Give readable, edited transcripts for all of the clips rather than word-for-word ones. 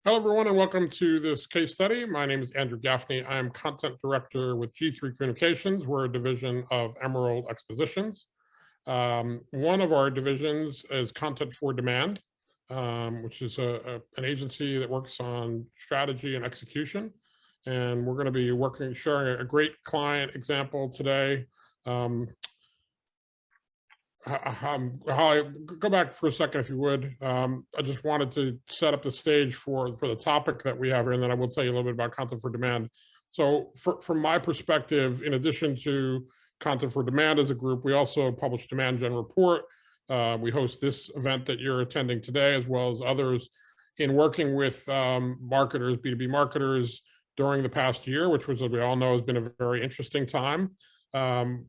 Hello, everyone, and welcome to this case study. My name is Andrew Gaffney. I am Content Director with G3 Communications. We're a division of Emerald Expositions. One of our divisions is Content for Demand, which is an agency that works on strategy and execution. And we're going to be sharing a great client example today. Holly, go back for a second, if you would. I just wanted to set up the stage for the topic that we have here, and then I will tell you a little bit about Content for Demand. So from my perspective, in addition to Content for Demand as a group, we also publish Demand Gen Report. We host this event that you're attending today, as well as others, in working with marketers, B2B marketers, during the past year, which was, as we all know, has been a very interesting time. Some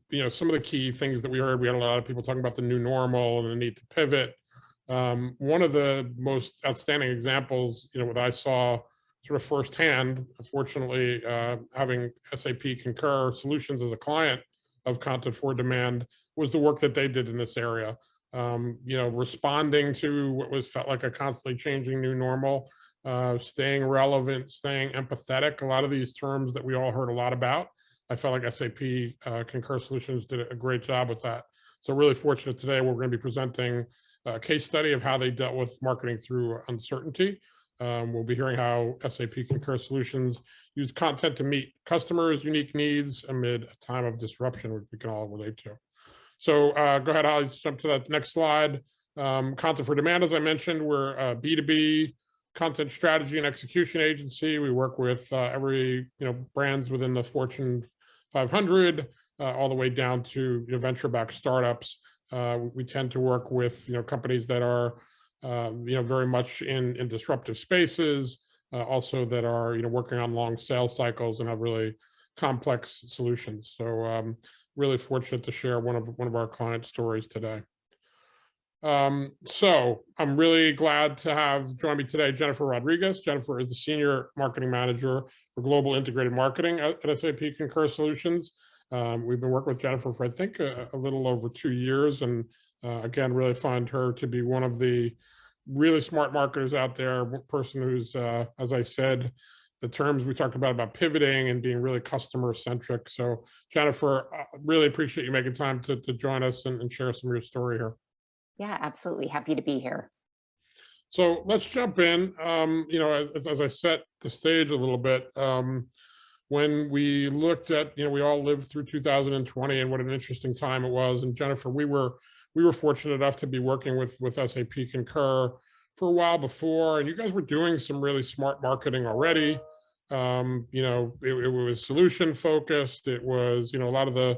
of the key things that we had a lot of people talking about the new normal and the need to pivot. One of the most outstanding examples, what I saw sort of firsthand, fortunately, having SAP Concur Solutions as a client of Content for Demand, was the work that they did in this area. Responding to what felt like a constantly changing new normal, staying relevant, staying empathetic, a lot of these terms that we all heard a lot about. I felt like SAP Concur Solutions did a great job with that. So really fortunate today, we're going to be presenting a case study of how they dealt with marketing through uncertainty. We'll be hearing how SAP Concur Solutions use content to meet customers' unique needs amid a time of disruption, which we can all relate to. So go ahead, I'll jump to that next slide. Content for Demand, as I mentioned, we're a B2B content strategy and execution agency. We work with every brands within the Fortune 500, all the way down to venture-backed startups. We tend to work with companies that are very much in disruptive spaces, also that are working on long sales cycles and have really complex solutions. So really fortunate to share one of our client stories today. So I'm really glad to have join me today Jennifer Rodriguez. Jennifer is the Senior Marketing Manager for Global Integrated Marketing at SAP Concur Solutions. We've been working with Jennifer for, I think, a little over 2 years. And again, really find her to be one of the really smart marketers out there, a person who's, as I said, the terms we talked about pivoting and being really customer centric. So Jennifer, really appreciate you making time to join us and share some of your story here. Yeah, absolutely. Happy to be here. So let's jump in. As I set the stage a little bit, when we looked at, we all lived through 2020 and what an interesting time it was. And Jennifer, we were fortunate enough to be working with SAP Concur for a while before, and you guys were doing some really smart marketing already. It was solution focused. It was, a lot of the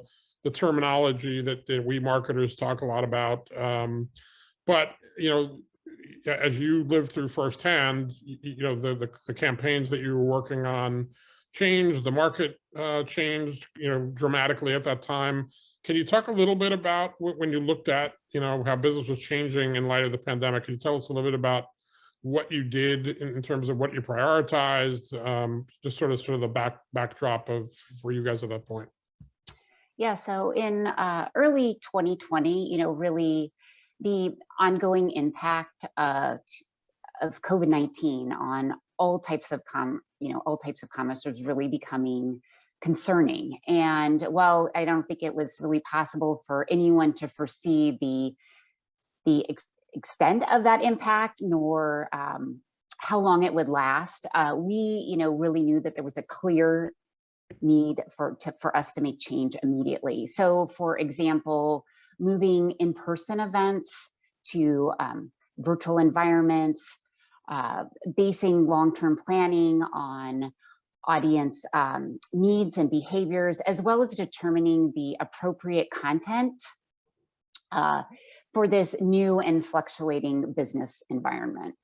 terminology that we marketers talk a lot about. But, as you lived through firsthand, the campaigns that you were working on changed, the market changed, dramatically at that time. Can you talk a little bit about when you looked at, how business was changing in light of the pandemic? Can you tell us a little bit about what you did in terms of what you prioritized, just sort of the backdrop for you guys at that point? Yeah, so in early 2020, really the ongoing impact of COVID-19 on all types of commerce was really becoming concerning. And while I don't think it was really possible for anyone to foresee the extent of that impact, nor how long it would last, we really knew that there was a clear need for us to make change immediately. So for example, moving in-person events to virtual environments, basing long-term planning on audience needs and behaviors, as well as determining the appropriate content for this new and fluctuating business environment.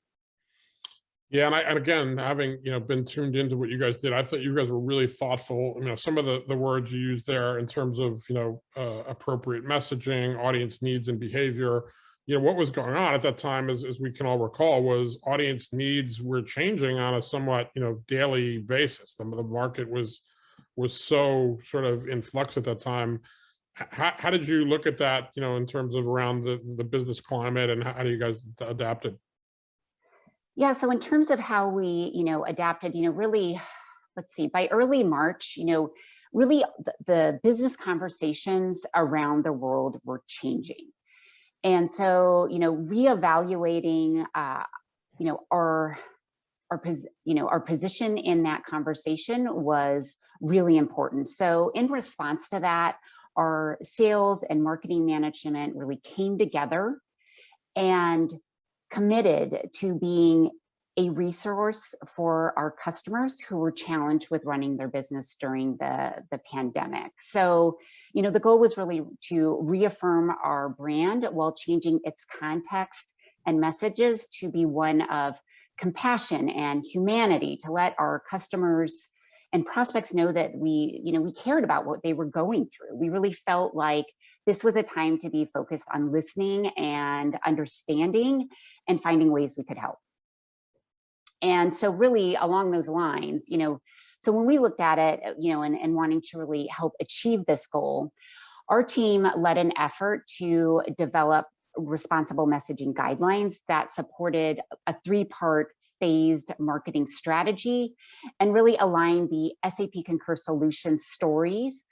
Yeah, and again, having been tuned into what you guys did, I thought you guys were really thoughtful. Some of the words you used there in terms of appropriate messaging, audience needs and behavior. What was going on at that time, as we can all recall, was audience needs were changing on a somewhat daily basis. The market was so sort of in flux at that time. How did you look at that, in terms of around the business climate, and how do you guys adapt it? Yeah, so in terms of how we, adapted, really, let's see, by early March, really the business conversations around the world were changing. And so, reevaluating, our position in that conversation was really important. So in response to that, our sales and marketing management really came together and committed to being a resource for our customers who were challenged with running their business during the pandemic. So, the goal was really to reaffirm our brand while changing its context and messages to be one of compassion and humanity, to let our customers and prospects know that we cared about what they were going through. We really felt like this was a time to be focused on listening and understanding and finding ways we could help. And so really along those lines, so when we looked at it, and wanting to really help achieve this goal, our team led an effort to develop responsible messaging guidelines that supported a 3-part phased marketing strategy and really aligned the SAP Concur solution stories,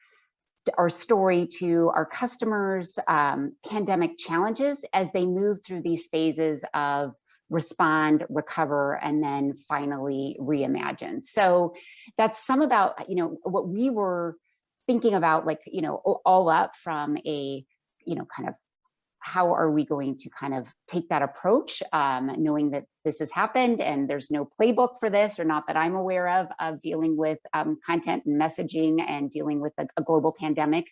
our story, to our customers' pandemic challenges as they move through these phases of respond, recover, and then finally reimagine. So that's some about, what we were thinking about, like, all up from a, kind of how are we going to kind of take that approach, knowing that this has happened and there's no playbook for this, or not that I'm aware of dealing with content and messaging and dealing with a global pandemic.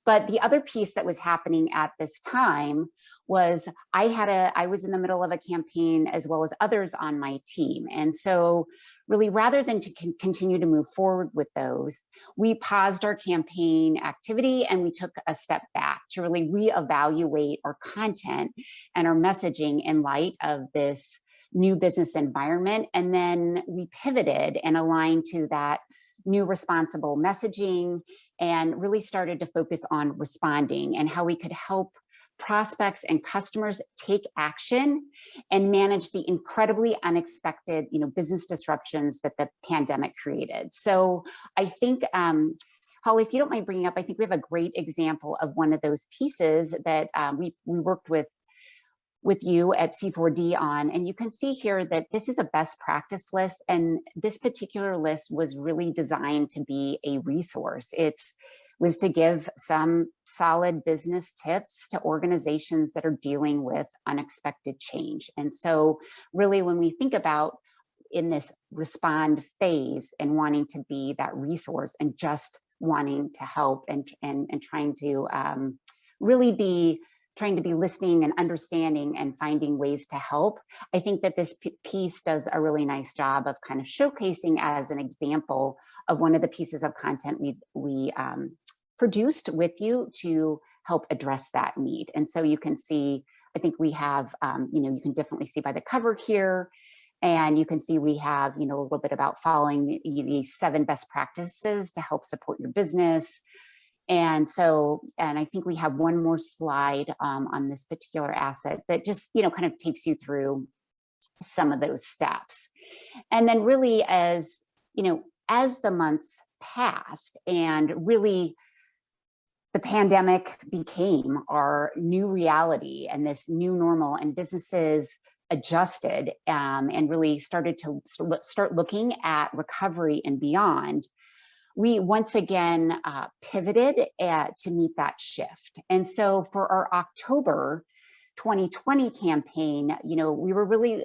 But the other piece that was happening at this time was I was in the middle of a campaign as well as others on my team. And so really, rather than to continue to move forward with those, we paused our campaign activity and we took a step back to really reevaluate our content and our messaging in light of this new business environment. And then we pivoted and aligned to that new responsible messaging and really started to focus on responding and how we could help prospects and customers take action and manage the incredibly unexpected, business disruptions that the pandemic created. So I think, Holly, if you don't mind bringing up, I think we have a great example of one of those pieces that we worked with you at C4D on, and you can see here that this is a best practice list, and this particular list was really designed to be a resource. It was to give some solid business tips to organizations that are dealing with unexpected change. And so really, when we think about in this respond phase and wanting to be that resource and just wanting to help and trying to really be trying to be listening and understanding and finding ways to help, I think that this piece does a really nice job of kind of showcasing as an example of one of the pieces of content we produced with you to help address that need. And so you can see, I think we have, you can definitely see by the cover here, and you can see we have, a little bit about following the 7 best practices to help support your business. And so, and I think we have one more slide on this particular asset that just, kind of takes you through some of those steps. And then really, as the months passed and really the pandemic became our new reality and this new normal, and businesses adjusted and really started to start looking at recovery and beyond, we once again pivoted to meet that shift. And so for our October 2020 campaign, we were really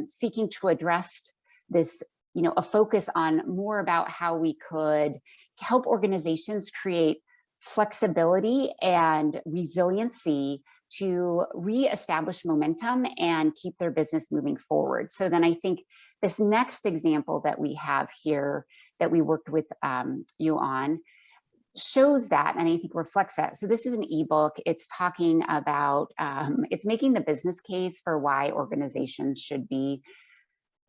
seeking to address this, a focus on more about how we could help organizations create flexibility and resiliency to reestablish momentum and keep their business moving forward. So then I think this next example that we have here that we worked with you on shows that, and I think reflects that. So this is an ebook. It's talking about, it's making the business case for why organizations should be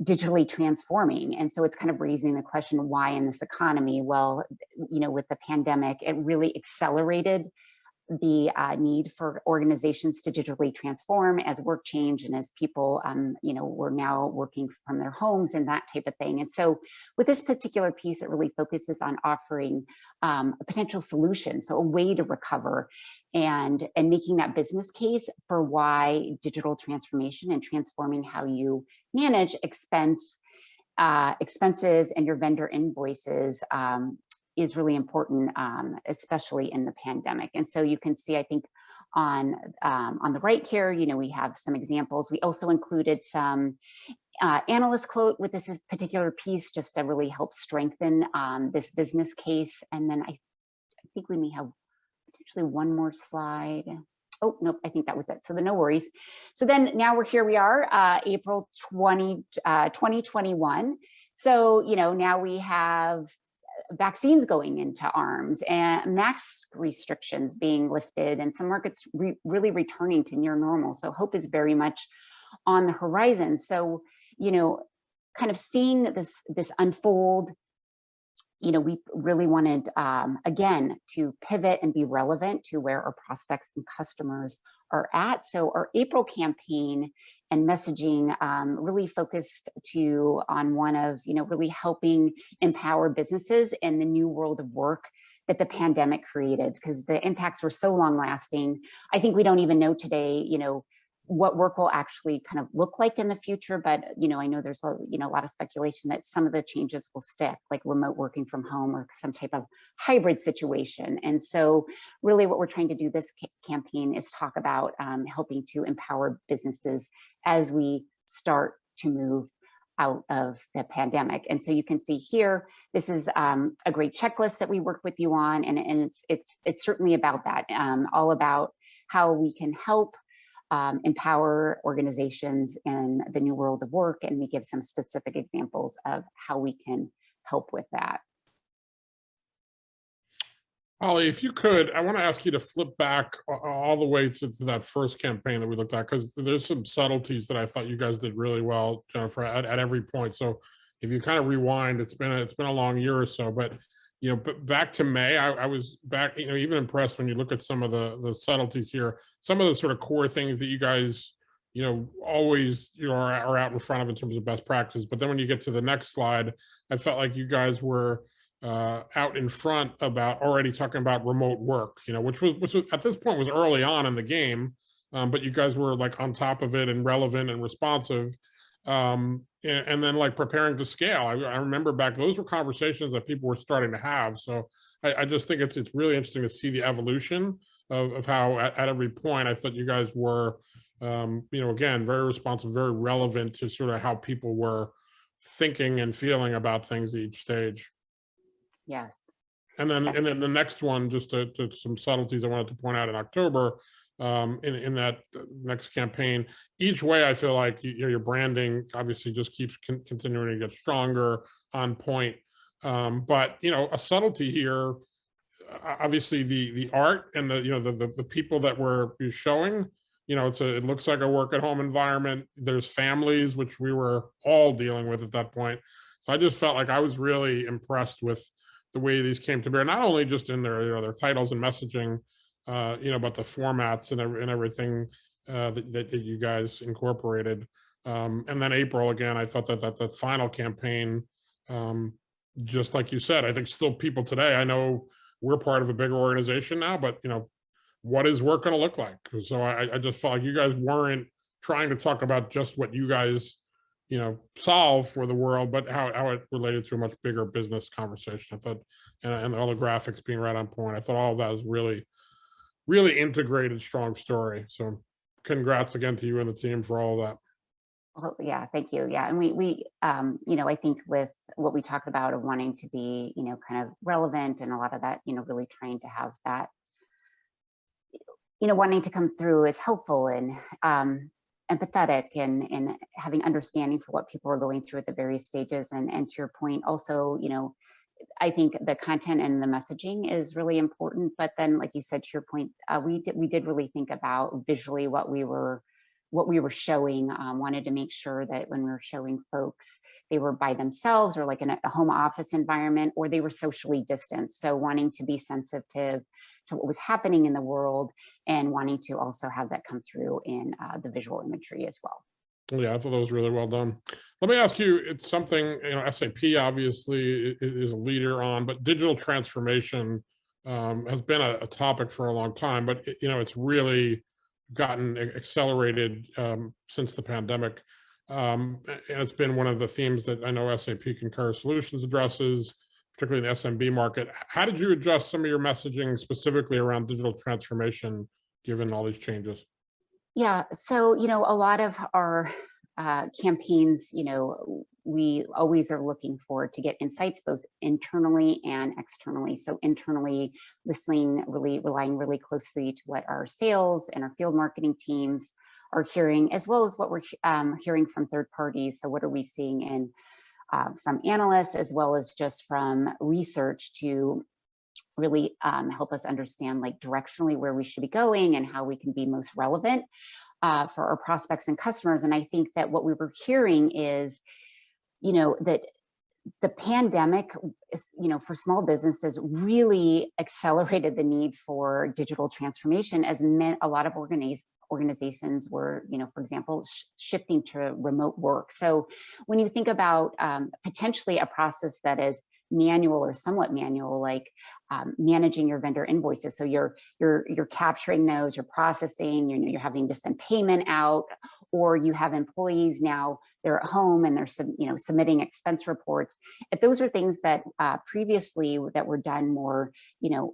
digitally transforming. And so it's kind of raising the question, why in this economy? Well, with the pandemic, it really accelerated the need for organizations to digitally transform as work changed and as people, were now working from their homes and that type of thing. And so with this particular piece, it really focuses on offering a potential solution, so a way to recover, and making that business case for why digital transformation and transforming how you manage expenses and your vendor invoices is really important, especially in the pandemic. And so you can see, I think, on the right here, we have some examples. We also included some analyst quote with this particular piece, just to really help strengthen this business case. And then I think we may have potentially one more slide. Oh, nope, I think that was it. So no worries. So then now we are, April 2021. So, now we have vaccines going into arms and mask restrictions being lifted and some markets really returning to near normal. So hope is very much on the horizon. So, kind of seeing this unfold, we really wanted, again, to pivot and be relevant to where our prospects and customers are at. So our April campaign and messaging really focused on one of, really helping empower businesses in the new world of work that the pandemic created, because the impacts were so long lasting. I think we don't even know today, what work will actually kind of look like in the future. But, I know there's a lot of speculation that some of the changes will stick, like remote working from home or some type of hybrid situation. And so really what we're trying to do this campaign is talk about helping to empower businesses as we start to move out of the pandemic. And so you can see here, this is a great checklist that we worked with you on. And it's certainly about that, all about how we can help empower organizations in the new world of work, and we give some specific examples of how we can help with that. Holly, if you could, I want to ask you to flip back all the way to that first campaign that we looked at, because there's some subtleties that I thought you guys did really well, Jennifer, at every point. So if you kind of rewind, it's been a long year or so, but but back to May, I was back, even impressed when you look at some of the subtleties here, some of the sort of core things that you guys, always, are out in front of in terms of best practice. But then when you get to the next slide, I felt like you guys were out in front about already talking about remote work, which was at this point was early on in the game, but you guys were like on top of it and relevant and responsive. And then like preparing to scale. I remember back, those were conversations that people were starting to have. So I just think it's really interesting to see the evolution of how at every point, I thought you guys were, again, very responsive, very relevant to sort of how people were thinking and feeling about things at each stage. Yes. And then the next one, just to some subtleties I wanted to point out in October, in that next campaign, each way I feel like your branding obviously just keeps continuing to get stronger, on point. But a subtlety here, obviously the art and the people that we're showing, it looks like a work at home environment. There's families, which we were all dealing with at that point. So I just felt like I was really impressed with the way these came to bear, not only just in their titles and messaging, but the formats and everything that you guys incorporated. And then April, again, I thought that the final campaign, just like you said, I think still people today, I know we're part of a bigger organization now, but what is work going to look like? So I just felt like you guys weren't trying to talk about just what you guys solve for the world, but how it related to a much bigger business conversation. I thought, and all the graphics being right on point, I thought all of that was really integrated, strong story. So congrats again to you and the team for all of that. Well, yeah, thank you. Yeah, and we I think with what we talked about of wanting to be, kind of relevant, and a lot of that, really trying to have that, wanting to come through as helpful and empathetic and having understanding for what people are going through at the various stages. And to your point, also, I think the content and the messaging is really important. But then, like you said, to your point, we did really think about visually what we were what we were showing, wanted to make sure that when we were showing folks, they were by themselves or like in a home office environment, or they were socially distanced. So wanting to be sensitive to what was happening in the world and wanting to also have that come through in the visual imagery as well. Yeah, I thought that was really well done. Let me ask you, it's something, SAP obviously is a leader on, but digital transformation has been a topic for a long time, but it's really gotten accelerated since the pandemic. And it's been one of the themes that I know SAP Concur Solutions addresses, particularly in the SMB market. How did you adjust some of your messaging specifically around digital transformation, given all these changes? Yeah, so, a lot of our campaigns, we always are looking for to get insights both internally and externally. So internally, relying really closely to what our sales and our field marketing teams are hearing, as well as what we're hearing from third parties. So what are we seeing in from analysts, as well as just from research to really help us understand like directionally where we should be going and how we can be most relevant for our prospects and customers. And I think that what we were hearing is, that the pandemic is, for small businesses really accelerated the need for digital transformation, as a lot of organizations were, for example, shifting to remote work. So when you think about potentially a process that is manual or somewhat manual, like managing your vendor invoices, so you're capturing those, you're processing, you're having to send payment out, or you have employees now, they're at home and they're submitting expense reports. If those are things that previously that were done more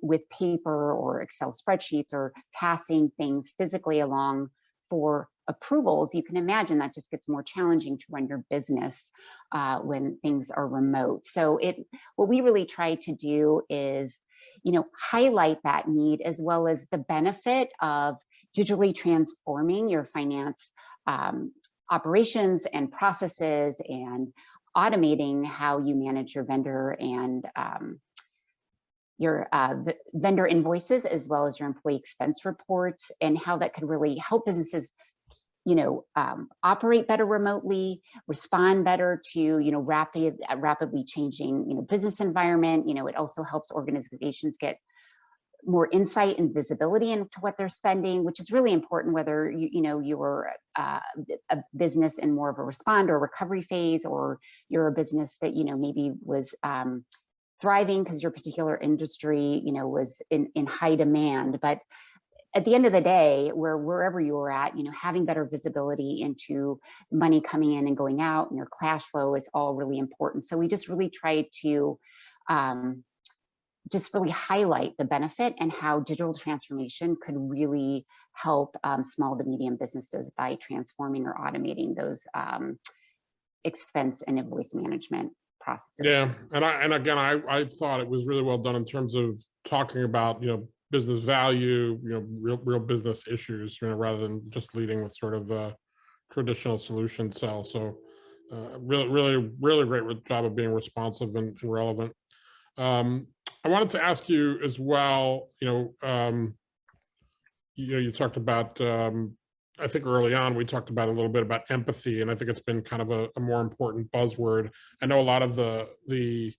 with paper or Excel spreadsheets or passing things physically along for approvals, you can imagine that just gets more challenging to run your business when things are remote. So what we really try to do is highlight that need, as well as the benefit of digitally transforming your finance operations and processes, and automating how you manage your vendor and your vendor invoices, as well as your employee expense reports, and how that could really help businesses operate better remotely, respond better to rapidly changing business environment. It also helps organizations get more insight and visibility into what they're spending, which is really important, whether you were a business in more of a respond or recovery phase, or you're a business that maybe was thriving because your particular industry was in high demand. But at the end of the day, wherever you were at, having better visibility into money coming in and going out and your cash flow is all really important. So we just really try to just really highlight the benefit and how digital transformation could really help small to medium businesses by transforming or automating those expense and invoice management processes. Yeah, and again, I thought it was really well done in terms of talking about business value, real business issues, rather than just leading with sort of a traditional solution sell. So really great job of being responsive and relevant. I wanted to ask you as well, you talked about, I think early on, we talked about a little bit about empathy, and I think it's been kind of a more important buzzword. I know a lot of the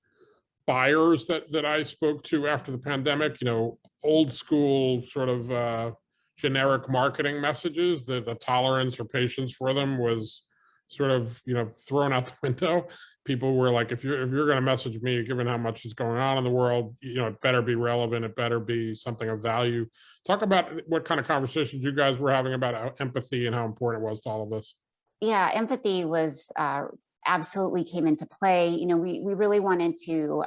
buyers that I spoke to after the pandemic, old school sort of generic marketing messages, the tolerance or patience for them was sort of thrown out the window. People were like, if you're going to message me, given how much is going on in the world, it better be relevant, it better be something of value. Talk about what kind of conversations you guys were having about empathy and how important it was to all of this. Yeah, empathy was absolutely came into play. We really wanted to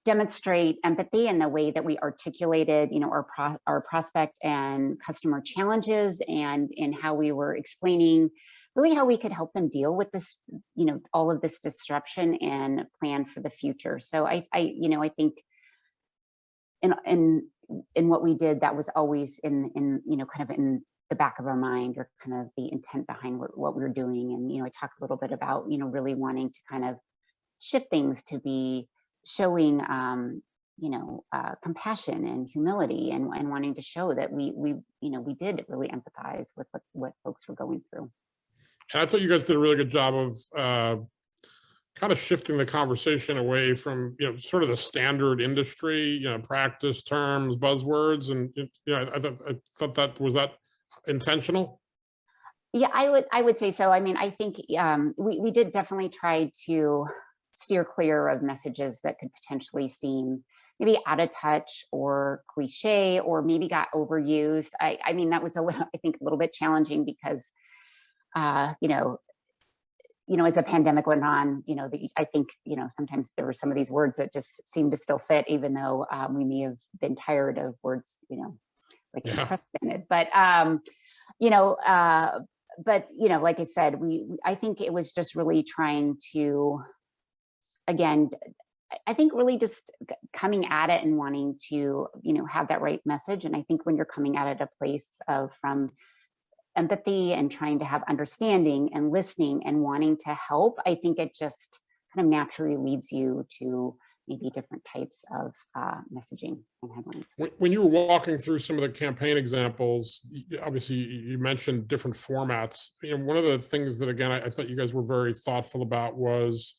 demonstrate empathy in the way that we articulated, our prospect and customer challenges, and in how we were explaining really how we could help them deal with this, all of this disruption and plan for the future. So I think in what we did, that was always in kind of in the back of our mind, or kind of the intent behind what we were doing. And I talked a little bit about really wanting to kind of shift things to be showing compassion and humility, and wanting to show that we did really empathize with what folks were going through. And I thought you guys did a really good job of kind of shifting the conversation away from, sort of the standard industry, practice terms, buzzwords, and I thought that was that intentional. Yeah, I would say so. I mean, I think we did definitely try to steer clear of messages that could potentially seem maybe out of touch or cliche, or maybe got overused. I mean, that was I think a little bit challenging because as a pandemic went on, I think, sometimes there were some of these words that just seemed to still fit, even though we may have been tired of words, like unprecedented. But, like I said, I think it was just really trying to, again, I think really just coming at it and wanting to, have that right message. And I think when you're coming at it a place from empathy and trying to have understanding and listening and wanting to help, I think it just kind of naturally leads you to maybe different types of messaging and headlines. When you were walking through some of the campaign examples, obviously you mentioned different formats. One of the things that, again, I thought you guys were very thoughtful about was,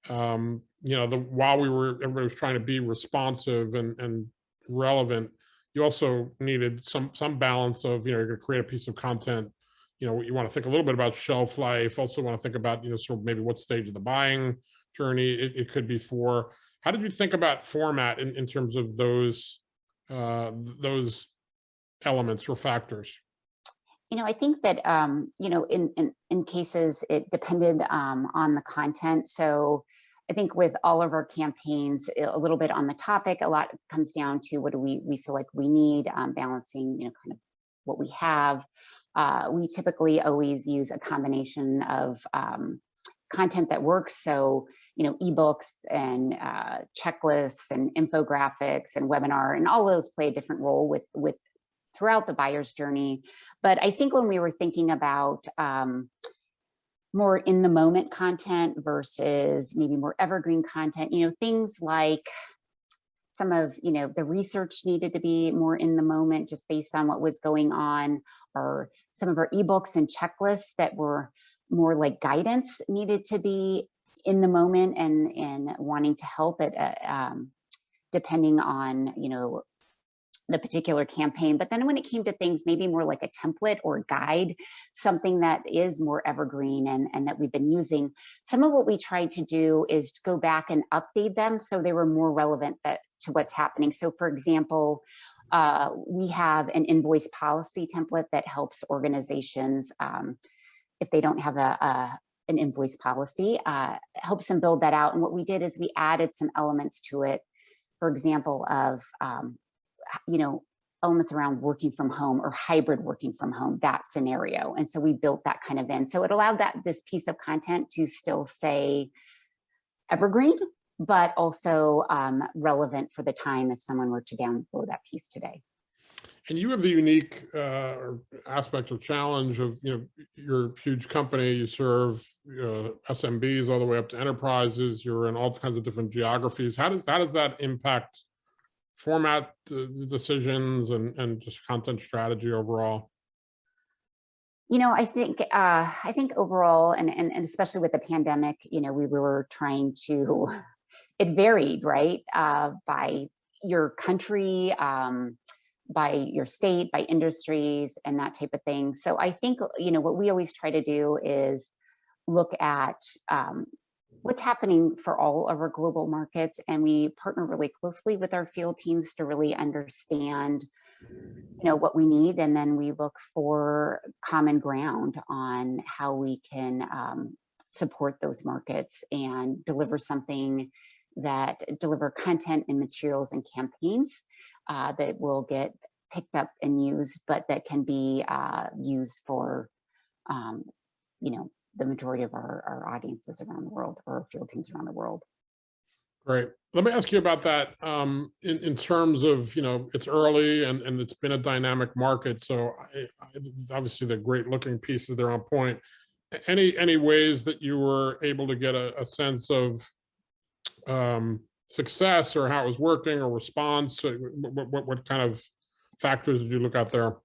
while everybody was trying to be responsive and relevant, you also needed some balance of, you're going to create a piece of content. You want to think a little bit about shelf life. Also want to think about, sort of maybe what stage of the buying journey it could be for. How did you think about format in terms of those elements or factors? I think that, in cases, it depended on the content. So I think with all of our campaigns, a little bit on the topic, a lot comes down to what do we feel like we need, balancing, kind of what we have. We typically always use a combination of content that works. So, ebooks and checklists and infographics and webinar, and all those play a different role with throughout the buyer's journey. But I think when we were thinking about more in the moment content versus maybe more evergreen content, things like some of, the research needed to be more in the moment just based on what was going on, or some of our ebooks and checklists that were more like guidance needed to be in the moment and wanting to help it depending on, the particular campaign. But then when it came to things maybe more like a template or a guide, something that is more evergreen and that we've been using, some of what we tried to do is to go back and update them so they were more relevant to what's happening. So for example, we have an invoice policy template that helps organizations, if they don't have an invoice policy, helps them build that out. And what we did is we added some elements to it, for example, of elements around working from home or hybrid working from home, that scenario. And so we built that kind of in. So it allowed this piece of content to still say evergreen, but also relevant for the time if someone were to download that piece today. And you have the unique aspect or challenge of, your huge company. You serve SMBs all the way up to enterprises. You're in all kinds of different geographies. How does that impact format decisions and just content strategy overall? I think overall, and especially with the pandemic, we were trying to, it varied, right? By your country, by your state, by industries, and that type of thing. So I think, what we always try to do is look at what's happening for all of our global markets, and we partner really closely with our field teams to really understand, what we need, and then we look for common ground on how we can support those markets and deliver content and materials and campaigns that will get picked up and used, but that can be used for, the majority of our audiences around the world, or our field teams around the world. Great. Let me ask you about that in terms of, it's early and it's been a dynamic market. So obviously the great looking pieces, they're on point. Any ways that you were able to get a sense of success or how it was working or response? What kind of factors did you look at there?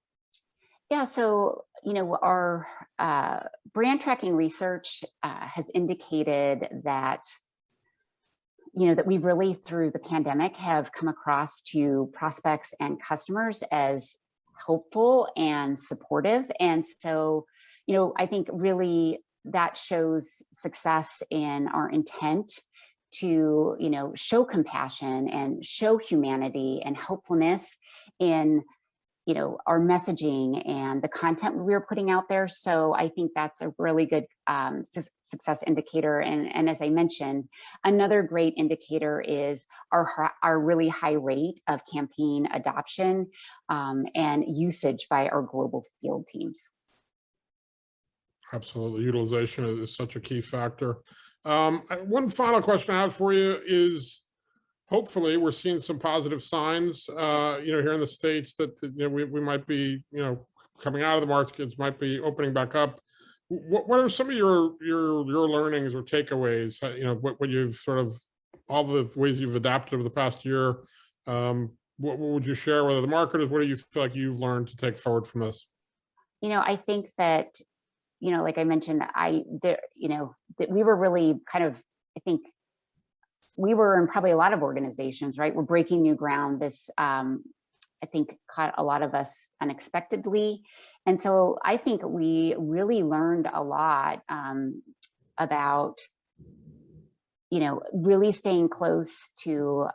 Yeah, so, our brand tracking research has indicated that, that we really, through the pandemic, have come across to prospects and customers as helpful and supportive. And so, I think really that shows success in our intent to, show compassion and show humanity and helpfulness in our messaging and the content we're putting out there. So I think that's a really good success indicator. And as I mentioned, another great indicator is our really high rate of campaign adoption and usage by our global field teams. Absolutely. Utilization is such a key factor. One final question I have for you is, hopefully we're seeing some positive signs, here in the States that, we might be, coming out of the markets, might be opening back up. What are some of your learnings or takeaways? What you've sort of, all the ways you've adapted over the past year. What would you share with the marketers? What do you feel like you've learned to take forward from this? I think that, like I mentioned, that we were really kind of, I think, we were in probably a lot of organizations, right? We're breaking new ground. This, I think, caught a lot of us unexpectedly. And so I think we really learned a lot about, really staying close to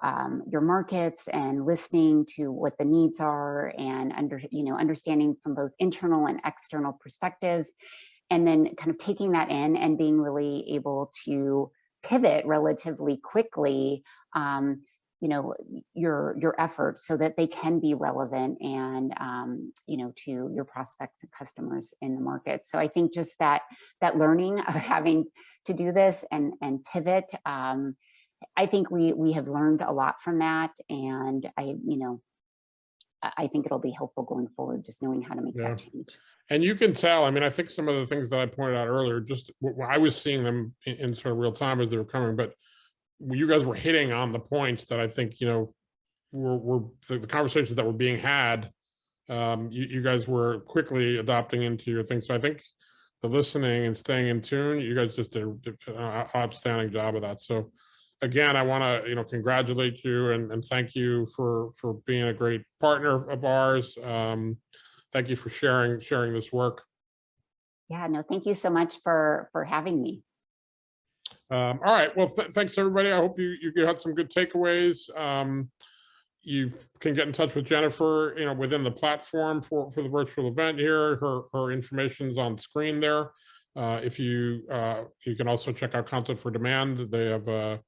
your markets and listening to what the needs are and understanding from both internal and external perspectives, and then kind of taking that in and being really able to pivot relatively quickly, your efforts so that they can be relevant and, to your prospects and customers in the market. So I think just that learning of having to do this and pivot, I think we have learned a lot from that. And I think it'll be helpful going forward, just knowing how to make that change. And you can tell, I think some of the things that I pointed out earlier, just I was seeing them in sort of real time as they were coming, but you guys were hitting on the points that I think, were the conversations that were being had. You guys were quickly adopting into your thing. So I think the listening and staying in tune, you guys just did an outstanding job of that. So again, I want to, congratulate you and thank you for being a great partner of ours. Thank you for sharing this work. Yeah, no, thank you so much for having me. All right. Well, thanks everybody. I hope you had some good takeaways. You can get in touch with Jennifer, within the platform for the virtual event here. Her information is on screen there. If you can also check out Content for Demand. They have a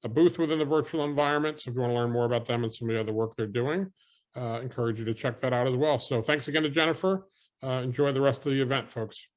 booth within the virtual environment. So if you want to learn more about them and some of the other work they're doing, encourage you to check that out as well. So thanks again to Jennifer. Enjoy the rest of the event, folks.